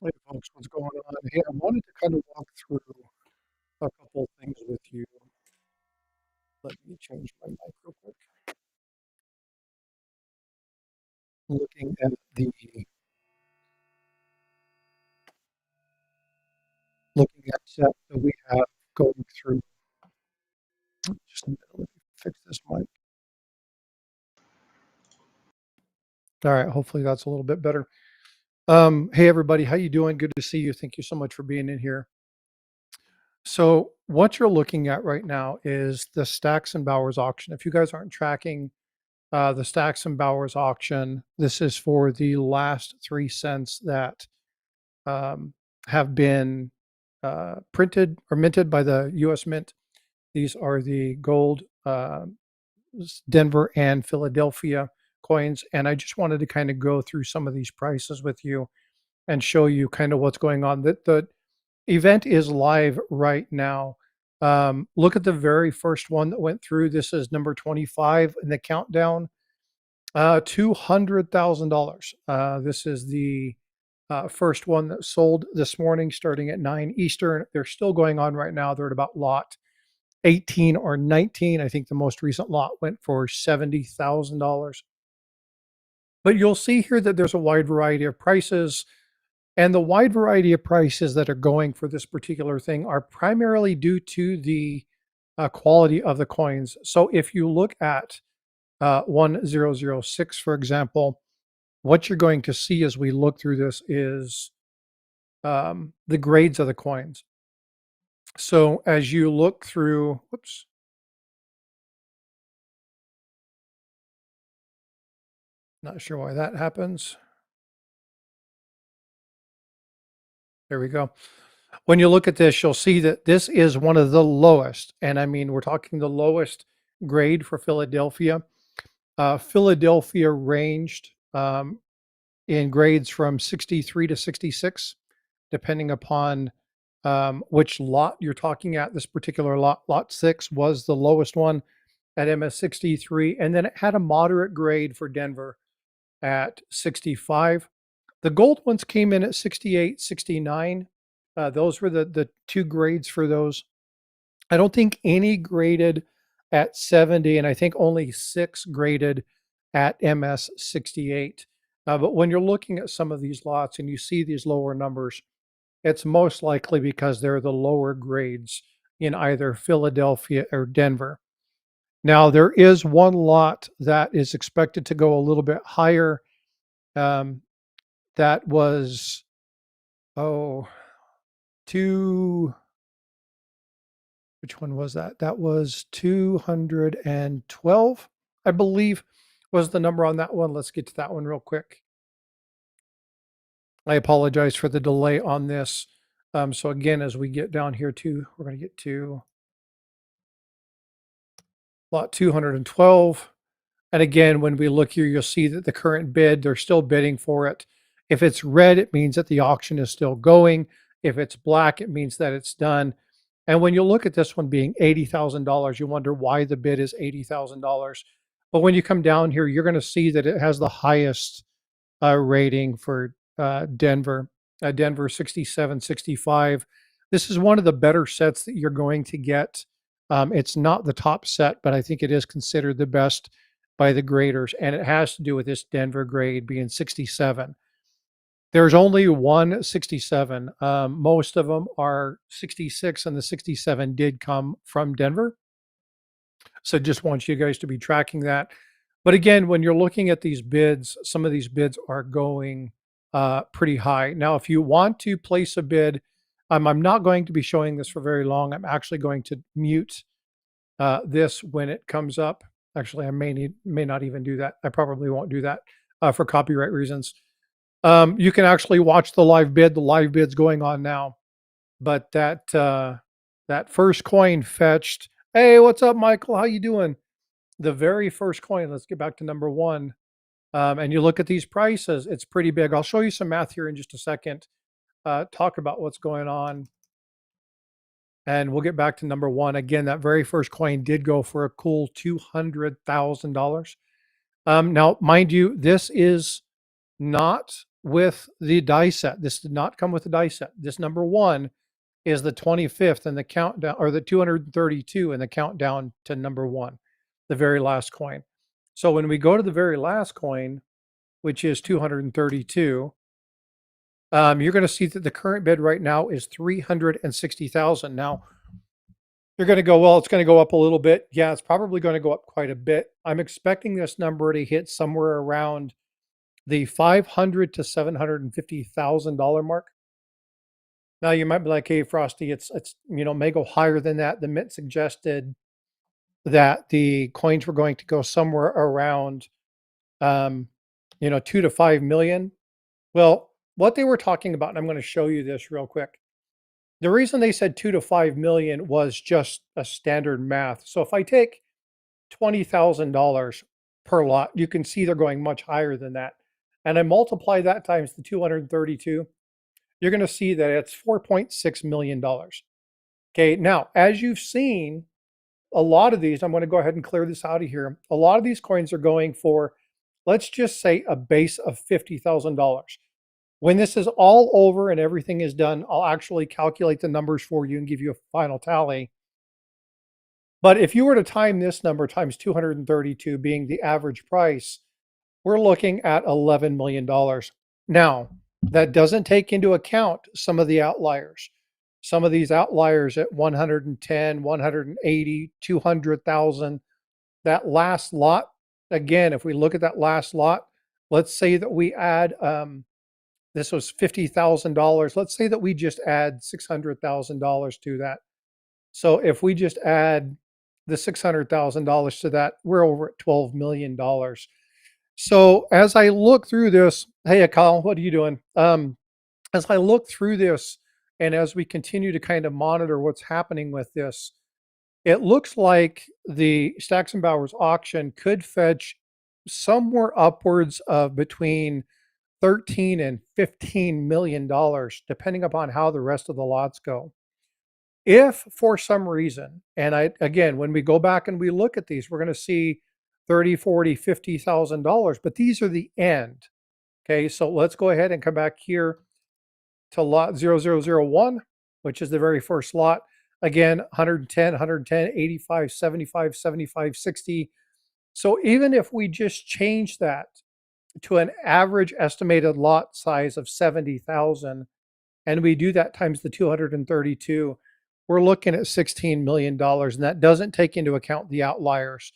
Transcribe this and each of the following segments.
Hey folks, what's going on? Hey, I wanted to kind of walk through a couple of things with you. Let me change my mic real quick. Looking at the looking at set that we have going through. Just a minute, let me fix this mic. All right, hopefully that's a little bit better. Hey everybody, how you doing? Good to see you. Thank you so much for being in here. So what you're looking at right now is the Stacks and Bowers auction. If you guys aren't tracking the Stacks and Bowers auction, this is for the last 3 cents that have been printed or minted by the U.S. Mint. These are the gold Denver and Philadelphia coins. And I just wanted to kind of go through some of these prices with you and show you kind of what's going on. The event is live right now. Look at the very first one that went through. This is number 25 in the countdown. $200,000. This is the first one that sold this morning starting at 9 Eastern. They're still going on right now. They're at about lot 18 or 19. I think the most recent lot went for $70,000. But you'll see here that there's a wide variety of prices. And the wide variety of prices that are going for this particular thing are primarily due to the quality of the coins. So if you look at 1006, for example, what you're going to see as we look through this is the grades of the coins. So as you look through, whoops, not sure why that happens. There we go. When you look at this, you'll see that this is one of the lowest. And I mean, we're talking the lowest grade for Philadelphia. Philadelphia ranged in grades from 63 to 66, depending upon which lot you're talking at. This particular lot, lot 6, was the lowest one at MS63. And then it had a moderate grade for Denver at 65. The gold ones came in at 68, 69. Those were the two grades for those. I don't think any graded at 70, and I think only 6 graded at MS 68. But when you're looking at some of these lots and you see these lower numbers, it's most likely because they're the lower grades in either Philadelphia or Denver. Now, there is one lot that is expected to go a little bit higher. That was, oh, which one was that? That was 212, I believe, was the number on that one. Let's get to that one real quick. I apologize for the delay on this. So again, as we get down here to, we're going to get to lot 212. And again, when we look here, you'll see that the current bid, they're still bidding for it. If it's red, it means that the auction is still going. If it's black, it means that it's done. And when you look at this one being $80,000, you wonder why the bid is $80,000. But when you come down here, you're going to see that it has the highest rating for Denver. Denver 67, 65. This is one of the better sets that you're going to get. It's not the top set, but I think it is considered the best by the graders, and it has to do with this Denver grade being 67. There's only one 67. Most of them are 66, and the 67 did come from Denver. So just want you guys to be tracking that. But again, when you're looking at these bids, some of these bids are going pretty high. Now, if you want to place a bid, I'm not going to be showing this for very long. I'm actually going to mute this when it comes up. Actually, I may not even do that. I probably won't do that for copyright reasons. You can actually watch the live bid. The live bid's going on now. But that first coin fetched. Hey, what's up, Michael? How you doing? The very first coin. Let's get back to number one. And you look at these prices. It's pretty big. I'll show you some math here in just a second. Talk about what's going on. And we'll get back to number one. Again, that very first coin did go for a cool $200,000. Now, mind you, this is not with the die set. This did not come with the die set. This number 1 is the 25th in the countdown, or the 232 in the countdown to number 1, the very last coin. So when we go to the very last coin, which is 232, you're going to see that the current bid right now is 360,000. Now, you're going to go, well, it's going to go up a little bit. Yeah, it's probably going to go up quite a bit. I'm expecting this number to hit somewhere around the $500 to $750,000 mark. Now you might be like, "Hey, Frosty, it's may go higher than that." The Mint suggested that the coins were going to go somewhere around, um, 2 to 5 million. Well, what they were talking about, and I'm going to show you this real quick. The reason they said 2 to 5 million was just a standard math. So if I take $20,000 per lot, you can see they're going much higher than that. And I multiply that times the 232, you're going to see that it's $4.6 million. Okay, now, as you've seen, a lot of these, I'm going to go ahead and clear this out of here. A lot of these coins are going for, let's just say, a base of $50,000. When this is all over and everything is done, I'll actually calculate the numbers for you and give you a final tally. But if you were to time this number times 232 being the average price, we're looking at $11 million. Now, that doesn't take into account some of the outliers. Some of these outliers at 110, 180, 200,000. That last lot, again, if we look at that last lot, let's say that we add, this was $50,000. Let's say that we just add $600,000 to that. So if we just add the $600,000 to that, we're over at $12 million. So as I look through this, hey, Kyle, what are you doing? As I look through this, and as we continue to kind of monitor what's happening with this, it looks like the Stacks and Bowers auction could fetch somewhere upwards of between 13 and $15 million, depending upon how the rest of the lots go. If for some reason, and again, when we go back and we look at these, we're going to see 30, 40, $50,000, but these are the end. Okay, so let's go ahead and come back here to lot 0001, which is the very first lot. Again, 110, 110, 85, 75, 75, 60. So even if we just change that to an average estimated lot size of 70,000, and we do that times the 232, we're looking at $16 million, and that doesn't take into account the outliers.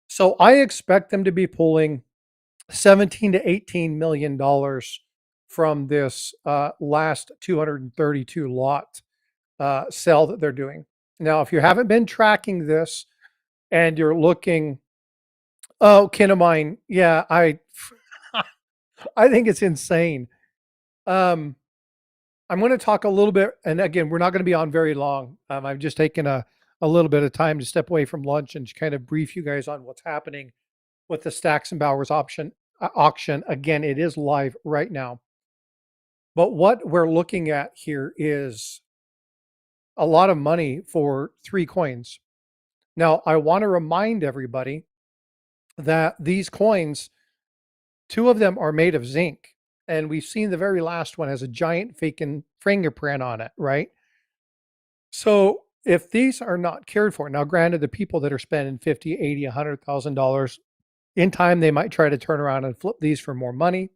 So I expect them to be pulling 17 to $18 million from this last 232 lot sell that they're doing. Now, if you haven't been tracking this and you're looking, oh, kin of mine, yeah, I think it's insane. I'm going to talk a little bit, and again, we're not going to be on very long. I've just taken a little bit of time to step away from lunch and kind of brief you guys on what's happening with the Stacks and Bowers auction. Again, it is live right now. But what we're looking at here is a lot of money for 3 coins. Now, I want to remind everybody that these coins, 2 of them are made of zinc. And we've seen the very last one has a giant fingerprint on it, right? So if these are not cared for, now granted, the people that are spending $50, $80, $100,000, in time, they might try to turn around and flip these for more money.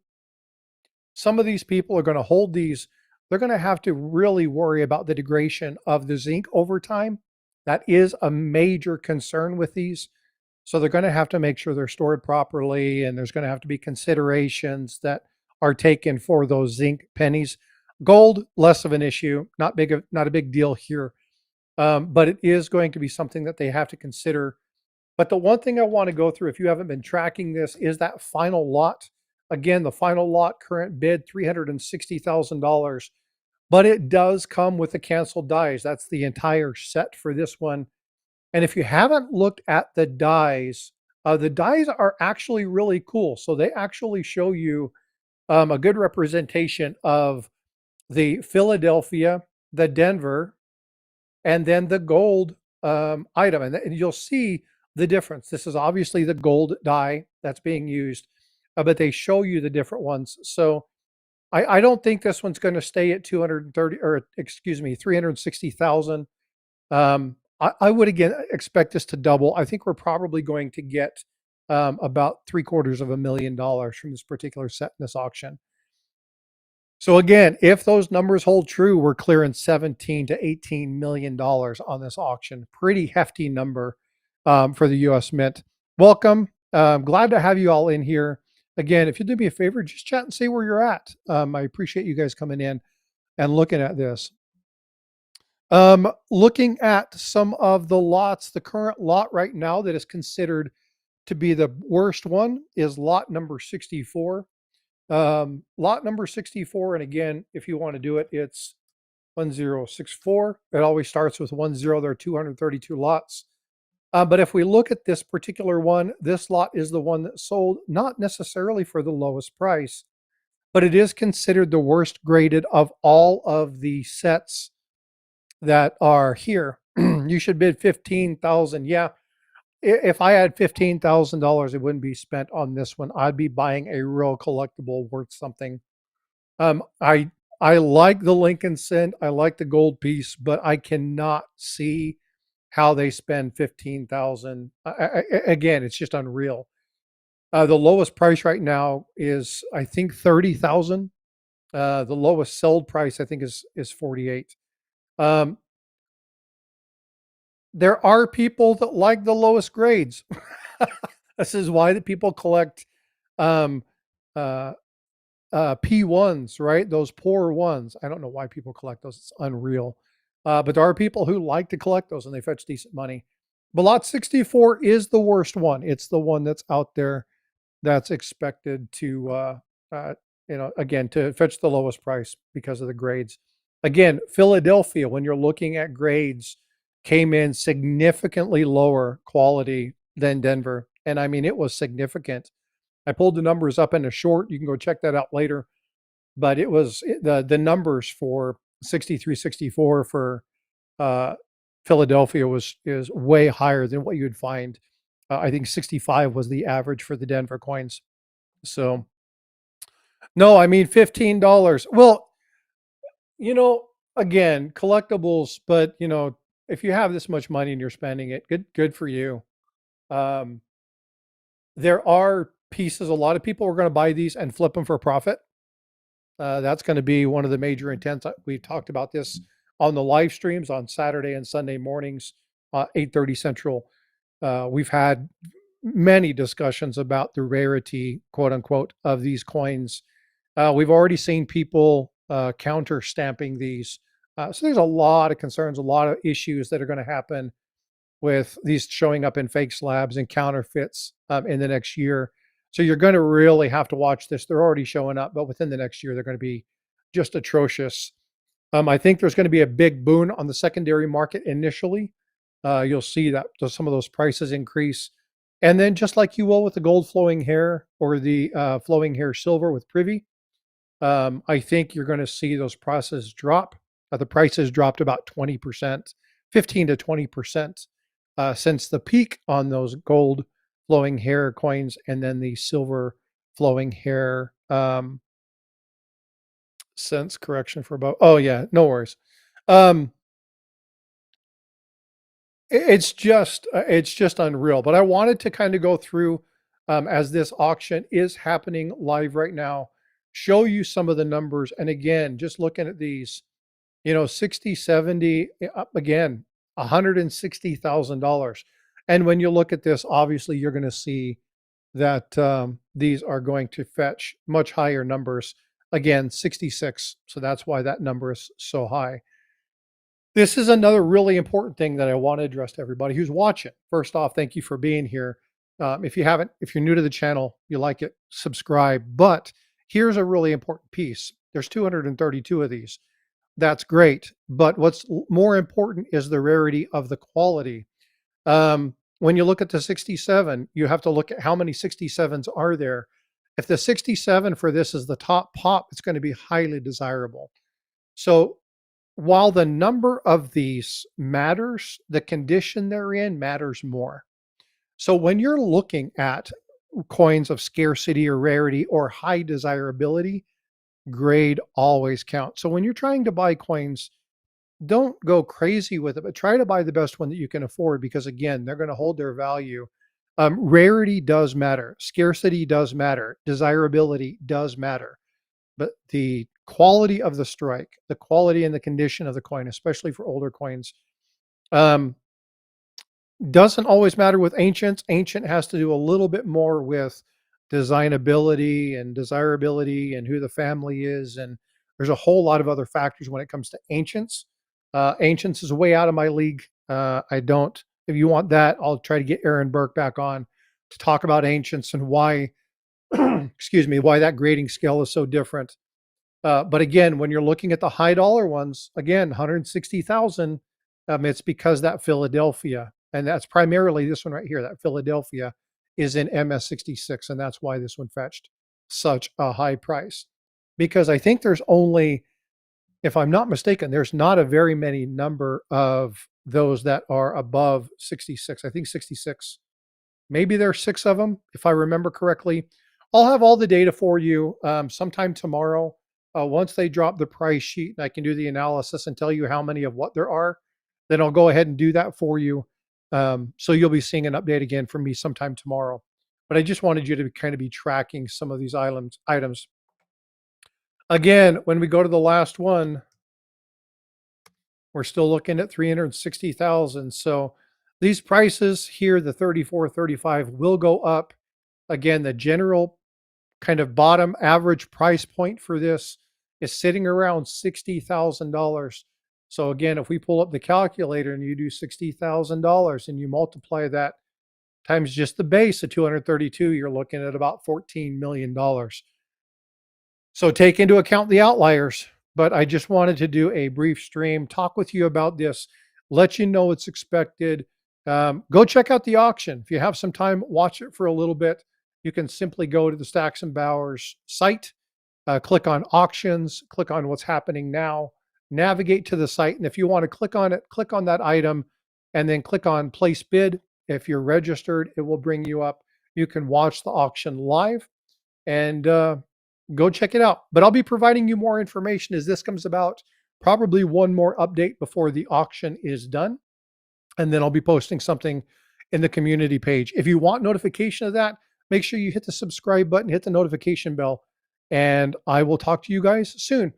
Some of these people are going to hold these. They're going to have to really worry about the degradation of the zinc over time. That is a major concern with these. So they're going to have to make sure they're stored properly, and there's going to have to be considerations that are taken for those zinc pennies. Gold, less of an issue, not a big deal here, but it is going to be something that they have to consider. But the one thing I want to go through, if you haven't been tracking this, is that final lot. Again, the final lot current bid, $360,000, but it does come with the canceled dies. That's the entire set for this one. And if you haven't looked at the dies are actually really cool. So they actually show you a good representation of the Philadelphia, the Denver, and then the gold item. And you'll see the difference. This is obviously the gold die that's being used, but they show you the different ones. So I don't think this one's going to stay at 230, or excuse me, 360,000. I would again expect this to double. I think we're probably going to get about $750,000 from this particular set in this auction. So again, if those numbers hold true, we're clearing 17 to 18 million dollars on this auction. Pretty hefty number for the U.S. Mint. Welcome. Glad to have you all in here. Again, if you do me a favor, just chat and see where you're at. I appreciate you guys coming in and looking at this. Looking at some of the lots, the current lot right now that is considered to be the worst one is lot number 64. Lot number 64, and again, if you want to do it, it's 1064. It always starts with 10. There are 232 lots. But if we look at this particular one, this lot is the one that sold not necessarily for the lowest price, but it is considered the worst graded of all of the sets that are here. You should bid 15,000. Yeah, if I had $15,000, it wouldn't be spent on this one. I'd be buying a real collectible worth something. Um, I I like the Lincoln Cent. I like the gold piece, but I cannot see how they spend 15,000. Again, it's just unreal. The lowest price right now is, I think, 30,000. The lowest sold price, I think, is 48. Um, there are people that like the lowest grades. This is why the people collect um, uh, P1s, right? Those poor ones. I don't know why people collect those. It's unreal. But there are people who like to collect those and they fetch decent money. But lot 64 is the worst one. It's the one that's out there that's expected to, uh, again, to fetch the lowest price because of the grades. Again, Philadelphia, when you're looking at grades, came in significantly lower quality than Denver. And I mean, it was significant. I pulled the numbers up in a short. You can go check that out later. But it was the numbers for 63, 64 for uh, Philadelphia is way higher than what you would find. I think 65 was the average for the Denver coins. So no, I mean $15. Well, again, collectibles, but if you have this much money and you're spending it, good for you. Um, there are pieces. A lot of people are going to buy these and flip them for profit. That's going to be one of the major intents. We've talked about this on the live streams on Saturday and Sunday mornings, 8:30 Central. We've had many discussions about the rarity, quote unquote, of these coins. We've already seen people counter stamping these. So there's a lot of concerns, a lot of issues that are going to happen with these showing up in fake slabs and counterfeits in the next year. So you're going to really have to watch this. They're already showing up, but within the next year, they're going to be just atrocious. I think there's going to be a big boon on the secondary market initially. You'll see that some of those prices increase. And then just like you will with the gold flowing hair or the flowing hair silver with Privy, I think you're going to see those prices drop. The prices dropped about 20%, 15 to 20% since the peak on those gold flowing hair coins and then the silver flowing hair cents. Correction for about, oh yeah, no worries. Um, it's just unreal. But I wanted to kind of go through as this auction is happening live right now, show you some of the numbers. And again, just looking at these, 60, 70, up again, $160,000. And when you look at this, obviously you're going to see that these are going to fetch much higher numbers. Again, 66. So that's why that number is so high. This is another really important thing that I want to address to everybody who's watching. First off, thank you for being here. If you're new to the channel, you like it, subscribe. But here's a really important piece. There's 232 of these. That's great. But what's more important is the rarity of the quality. When you look at the 67, you have to look at how many 67s are there. If the 67 for this is the top pop, it's going to be highly desirable. So while the number of these matters, the condition they're in matters more. So when you're looking at coins of scarcity or rarity or high desirability, grade always counts. So when you're trying to buy coins, don't go crazy with it, but try to buy the best one that you can afford because, again, they're going to hold their value. Rarity does matter, scarcity does matter, desirability does matter, but the quality of the strike, the quality and the condition of the coin, especially for older coins, um, doesn't always matter with ancients. Ancient has to do a little bit more with designability and desirability and who the family is. And there's a whole lot of other factors when it comes to ancients. Ancients is way out of my league. I don't, if you want that, I'll try to get Aaron Burke back on to talk about ancients and why, excuse me, why that grading scale is so different. But again, when you're looking at the high dollar ones, again, 160,000, it's because that Philadelphia, and that's primarily this one right here, that Philadelphia is in MS66, and that's why this one fetched such a high price. Because I think there's only, if I'm not mistaken, there's not a very many number of those that are above 66. I think 66. Maybe there's 6 of them, if I remember correctly. I'll have all the data for you sometime tomorrow. Once they drop the price sheet and I can do the analysis and tell you how many of what there are, then I'll go ahead and do that for you. So you'll be seeing an update again from me sometime tomorrow. But I just wanted you to kind of be tracking some of these items. Again, when we go to the last one, we're still looking at 360,000. So these prices here, the 34, 35 will go up. Again, the general kind of bottom average price point for this is sitting around $60,000. So again, if we pull up the calculator and you do $60,000 and you multiply that times just the base of 232, you're looking at about $14 million. So take into account the outliers, but I just wanted to do a brief stream, talk with you about this, let you know what's expected. Go check out the auction. If you have some time, watch it for a little bit. You can simply go to the Stacks and Bowers site, click on auctions, click on what's happening now, navigate to the site. And if you want to click on it, click on that item and then click on place bid. If you're registered, it will bring you up. You can watch the auction live and go check it out. But I'll be providing you more information as this comes about, probably one more update before the auction is done. And then I'll be posting something in the community page. If you want notification of that, make sure you hit the subscribe button, hit the notification bell, and I will talk to you guys soon.